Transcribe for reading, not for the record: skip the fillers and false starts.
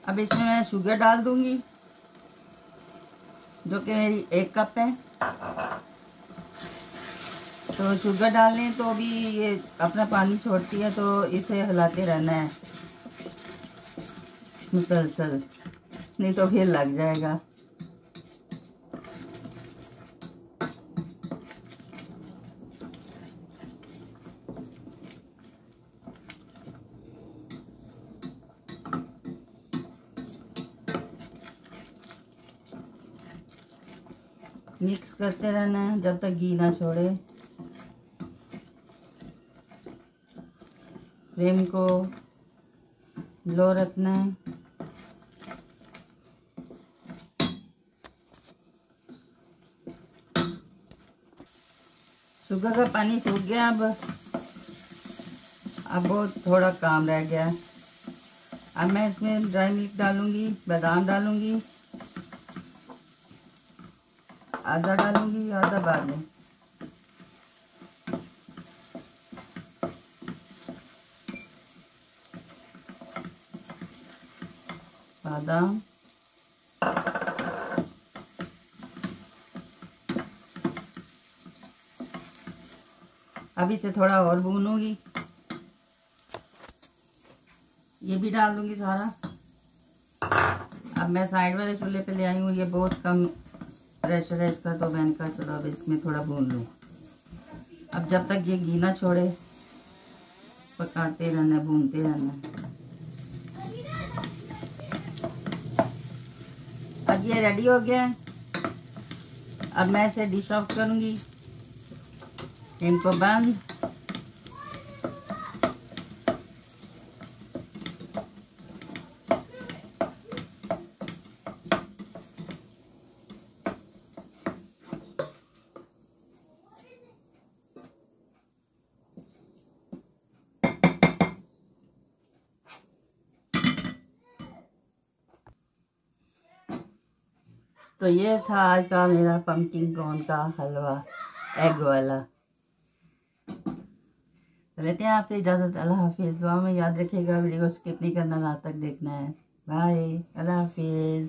अब इसमें मैं शुगर डाल दूंगी, जो कि मेरी 1 कप है। तो शुगर डालने तो भी ये अपना पानी छोड़ती है, तो इसे हिलाते रहना है मुसलसल, नहीं तो फिर लग जाएगा। मिक्स करते रहना है जब तक घी ना छोड़े। फ्लेम को लो रखना है। शुगर का पानी सूख गया। अब वो थोड़ा काम रह गया। अब मैं इसमें ड्राई मिल्क डालूंगी, बादाम डालूंगी, आधा डालूंगी, आधा बाद में। बादाम, अब इसे थोड़ा और भूनूंगी। ये भी डाल दूंगी सारा। अब मैं साइड वाले चूल्हे पे ले आई हूँ, ये बहुत कम प्रेशर है इसका, तो मैंने कहा चलो अब इसमें थोड़ा भून लूँ। अब जब तक ये घी ना छोड़े पकाते रहना, भूनते रहना। अब ये रेडी हो गया है। अब मैं इसे डिश ऑफ करूंगी, इनको बंद। तो ये था आज का मेरा पम्पकिन कॉर्न का हलवा, एग वाला। लेते हैं आपसे इजाज़त। अल्लाह हाफिज़। दुआ में याद रखिएगा, वीडियो को स्किप नहीं करना, लास्ट तक देखना है। बाय, अल्लाह हाफिज़।